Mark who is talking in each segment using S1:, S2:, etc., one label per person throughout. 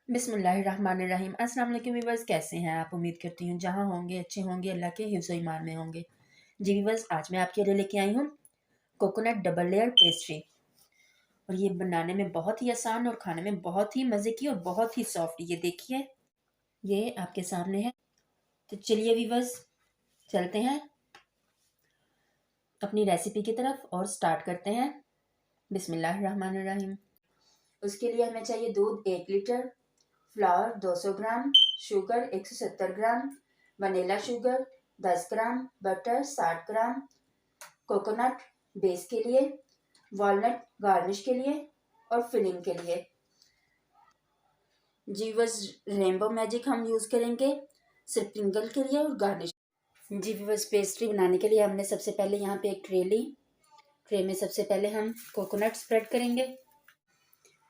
S1: बिस्मिल्लाहिर्रहमानिर्रहीम। अस्सलाम वालेकुम व्यूअर्स, कैसे हैं आप? उम्मीद करती हूँ जहाँ होंगे अच्छे होंगे, अल्लाह के हिफ्ज़ ईमान में होंगे। जी व्यूअर्स, आज मैं आपके लिए लेके आई हूँ कोकोनट डबल लेयर पेस्ट्री। और ये बनाने में बहुत ही आसान और खाने में बहुत ही मज़े की और बहुत ही सॉफ्ट। ये देखिए, ये आपके सामने है। तो चलिए व्यूअर्स, चलते हैं अपनी रेसिपी की तरफ और स्टार्ट करते हैं। बिस्मिल्लाहिर्रहमानिर्रहीम। उसके लिए हमें चाहिए दूध 1 लीटर, फ्लावर 200 ग्राम, शुगर 170 ग्राम, वनीला शुगर 10 ग्राम, बटर 60 ग्राम, कोकोनट बेस के लिए, वॉलनट गार्निश के लिए और फिलिंग के लिए। जीवर्स रेनबो मैजिक हम यूज़ करेंगे स्प्रिंकल के लिए और गार्निश। जी व्यूअर्स, पेस्ट्री बनाने के लिए हमने सबसे पहले यहाँ पे एक ट्रे ली। ट्रे में सबसे पहले हम कोकोनट स्प्रेड करेंगे।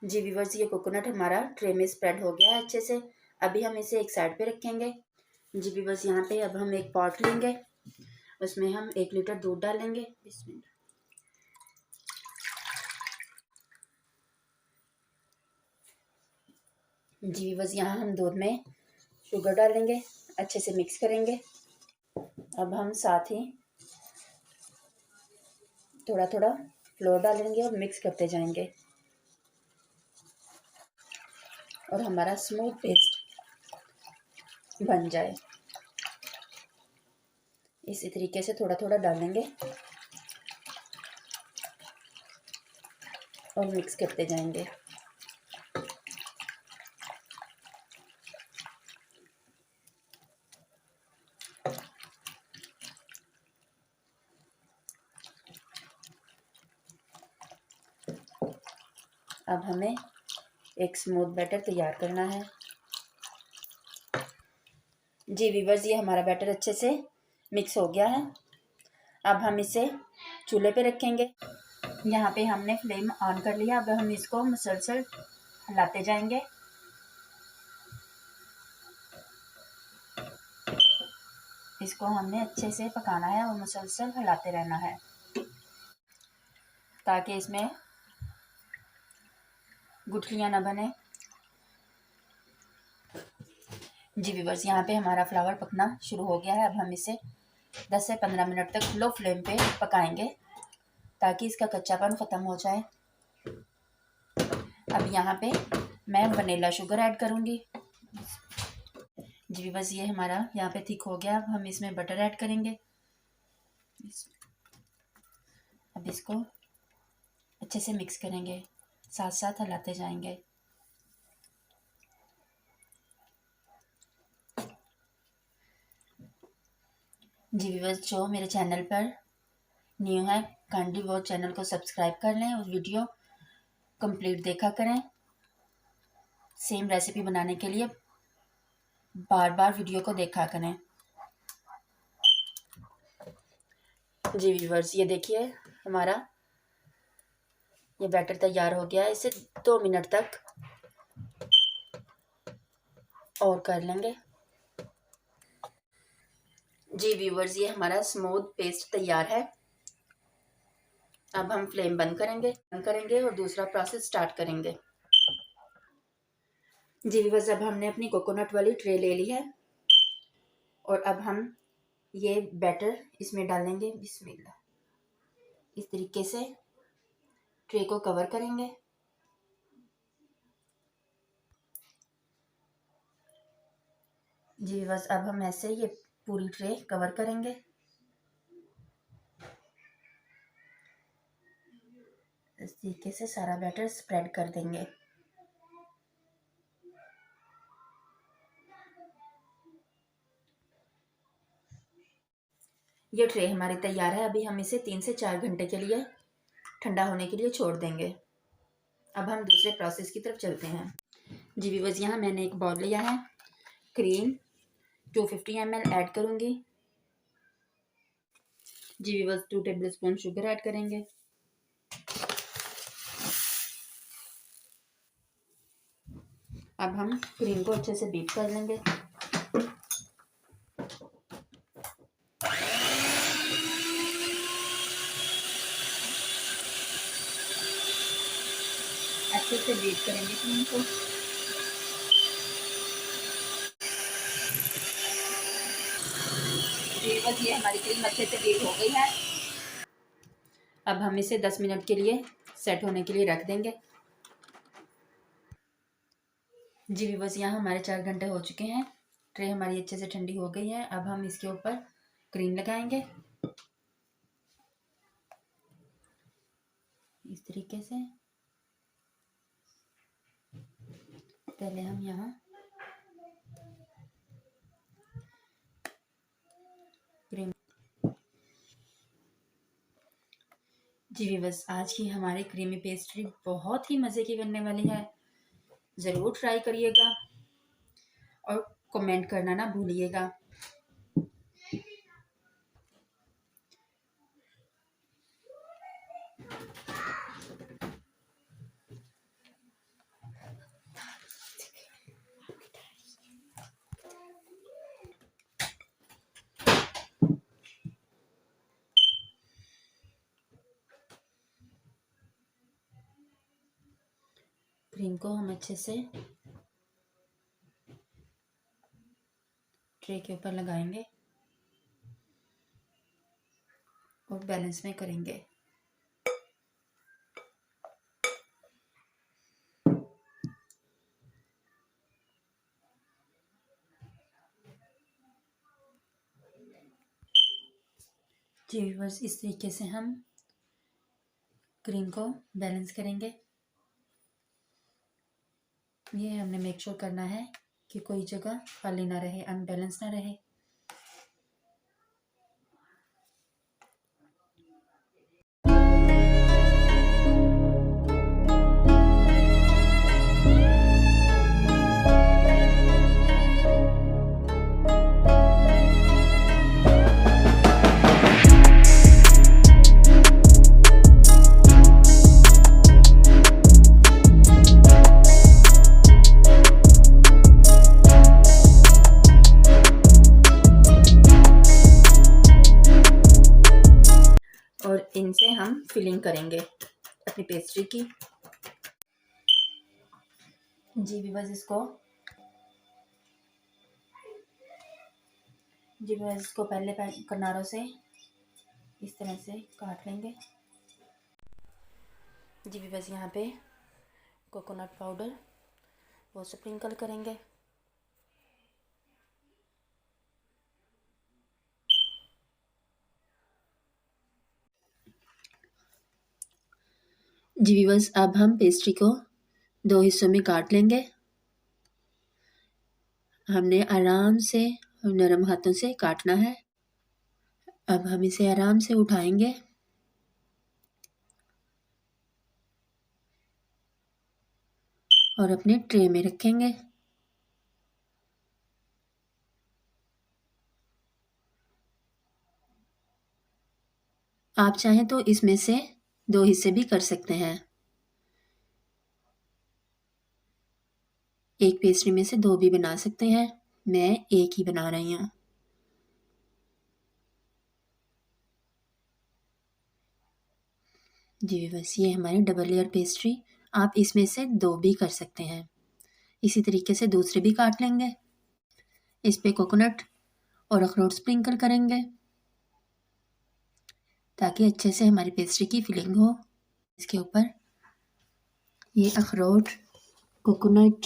S1: जी व्यूअर्स, ये कोकोनट हमारा ट्रे में स्प्रेड हो गया है अच्छे से। अभी हम इसे एक साइड पे रखेंगे। जी व्यूअर्स, यहाँ पे अब हम एक पॉट लेंगे, उसमें हम 1 लीटर दूध डालेंगे। बिस्मिल्लाह। जी व्यूअर्स, यहाँ हम दूध में शुगर डालेंगे, अच्छे से मिक्स करेंगे। अब हम साथ ही थोड़ा थोड़ा फ्लोर डालेंगे और मिक्स करते जाएंगे और हमारा स्मूथ पेस्ट बन जाए। इसी तरीके से थोड़ा थोड़ा डालेंगे और मिक्स करते जाएंगे। अब हमें एक स्मूथ बैटर तैयार करना है। जी व्यूअर्स, ये हमारा बैटर अच्छे से मिक्स हो गया है। अब हम इसे चूल्हे पे रखेंगे। यहाँ पे हमने फ्लेम ऑन कर लिया। अब हम इसको मुसलसल हिलाते जाएंगे। इसको हमने अच्छे से पकाना है और मुसलसल हिलाते रहना है ताकि इसमें गुठलियाँ ना बने। जी व्यूअर्स, यहाँ पे हमारा फ्लावर पकना शुरू हो गया है। अब हम इसे 10 से 15 मिनट तक लो फ्लेम पे पकाएंगे ताकि इसका कच्चापन ख़त्म हो जाए। अब यहाँ पे मैं वनीला शुगर ऐड करूँगी। जी बस, ये हमारा यहाँ पे थिक हो गया। अब हम इसमें बटर ऐड करेंगे। अब इसको अच्छे से मिक्स करेंगे, साथ साथ हिलाते जाएंगे। जी व्यूअर्स, जो मेरे चैनल पर न्यू है, काइंडली वो चैनल को सब्सक्राइब कर लें और वीडियो कंप्लीट देखा करें। सेम रेसिपी बनाने के लिए बार बार वीडियो को देखा करें। जी व्यूअर्स, ये देखिए हमारा ये बैटर तैयार हो गया है। इसे 2 मिनट तक और कर लेंगे। जी व्यूअर्स, ये हमारा स्मूथ पेस्ट तैयार है। अब हम फ्लेम बंद करेंगे और दूसरा प्रोसेस स्टार्ट करेंगे। जी व्यूअर्स, अब हमने अपनी कोकोनट वाली ट्रे ले ली है और अब हम ये बैटर इसमें डालेंगे। बिस्मिल्लाह। इस तरीके से ट्रे को कवर करेंगे। जी व्यूअर्स, अब हम ऐसे ये पूरी ट्रे कवर करेंगे। इस तरीके से सारा बैटर स्प्रेड कर देंगे। ये ट्रे हमारी तैयार है। अभी हम इसे 3 से 4 घंटे के लिए ठंडा होने के लिए छोड़ देंगे। अब हम दूसरे प्रोसेस की तरफ चलते हैं। जी व्यूअर्स, यहाँ मैंने एक बाउल लिया है। क्रीम 250 ml ऐड करूँगी। जी viewers, 2 tablespoon sugar add करेंगे। अब हम क्रीम को अच्छे से बीट कर लेंगे। अच्छे से बीट करेंगे क्रीम को। बस ये हमारी क्रीम अच्छे से बीट हो गई है। अब हम इसे 10 मिनट के लिए सेट होने के लिए रख देंगे। जी बस यहाँ हमारे 4 घंटे हो चुके हैं। ट्रे हमारी अच्छे से ठंडी हो गई है। अब हम इसके ऊपर क्रीम लगाएंगे इस तरीके से। पहले हम यहाँ क्रीम। जी बस आज की हमारी क्रीमी पेस्ट्री बहुत ही मज़े की बनने वाली है। ज़रूर ट्राई करिएगा और कमेंट करना ना भूलिएगा। क्रीम को हम अच्छे से ट्रे के ऊपर लगाएंगे और बैलेंस में करेंगे। जी बस इस तरीके से हम क्रीम को बैलेंस करेंगे। ये हमने मेक श्योर करना है कि कोई जगह खाली ना रहे, अनबैलेंस ना रहे। और इनसे हम फिलिंग करेंगे अपनी पेस्ट्री की। जी बस इसको पहले किनारों से इस तरह से काट लेंगे। जी बस यहाँ पे कोकोनट पाउडर वो स्प्रिंकल करेंगे। जी बस अब हम पेस्ट्री को 2 हिस्सों में काट लेंगे। हमने आराम से और नरम हाथों से काटना है। अब हम इसे आराम से उठाएंगे और अपने ट्रे में रखेंगे। आप चाहें तो इसमें से 2 हिस्से भी कर सकते हैं। एक पेस्ट्री में से 2 भी बना सकते हैं। मैं एक ही बना रही हूँ। जी बस ये हमारी डबल लेयर पेस्ट्री। आप इसमें से 2 भी कर सकते हैं। इसी तरीके से दूसरे भी काट लेंगे। इस पे कोकोनट और अखरोट स्प्रिंकल करेंगे ताकि अच्छे से हमारी पेस्ट्री की फिलिंग हो। इसके ऊपर ये अखरोट, कोकोनट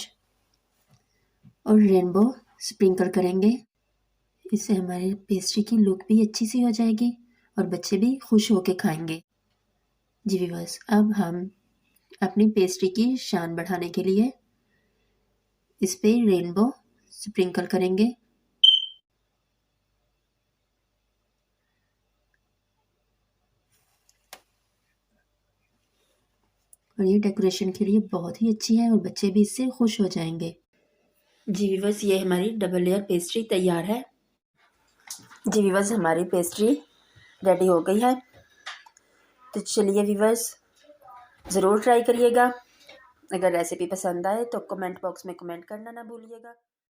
S1: और रेनबो स्प्रिंकल करेंगे। इससे हमारी पेस्ट्री की लुक भी अच्छी सी हो जाएगी और बच्चे भी खुश होकर खाएंगे। जी व्यूअर्स, अब हम अपनी पेस्ट्री की शान बढ़ाने के लिए इस पे रेनबो स्प्रिंकल करेंगे। और ये डेकोरेशन के लिए बहुत ही अच्छी है और बच्चे भी इससे खुश हो जाएंगे। जी व्यूअर्स, ये हमारी डबल लेयर पेस्ट्री तैयार है। जी व्यूअर्स, हमारी पेस्ट्री रेडी हो गई है। तो चलिए व्यूअर्स, ज़रूर ट्राई करिएगा। अगर रेसिपी पसंद आए तो कमेंट बॉक्स में कमेंट करना ना भूलिएगा।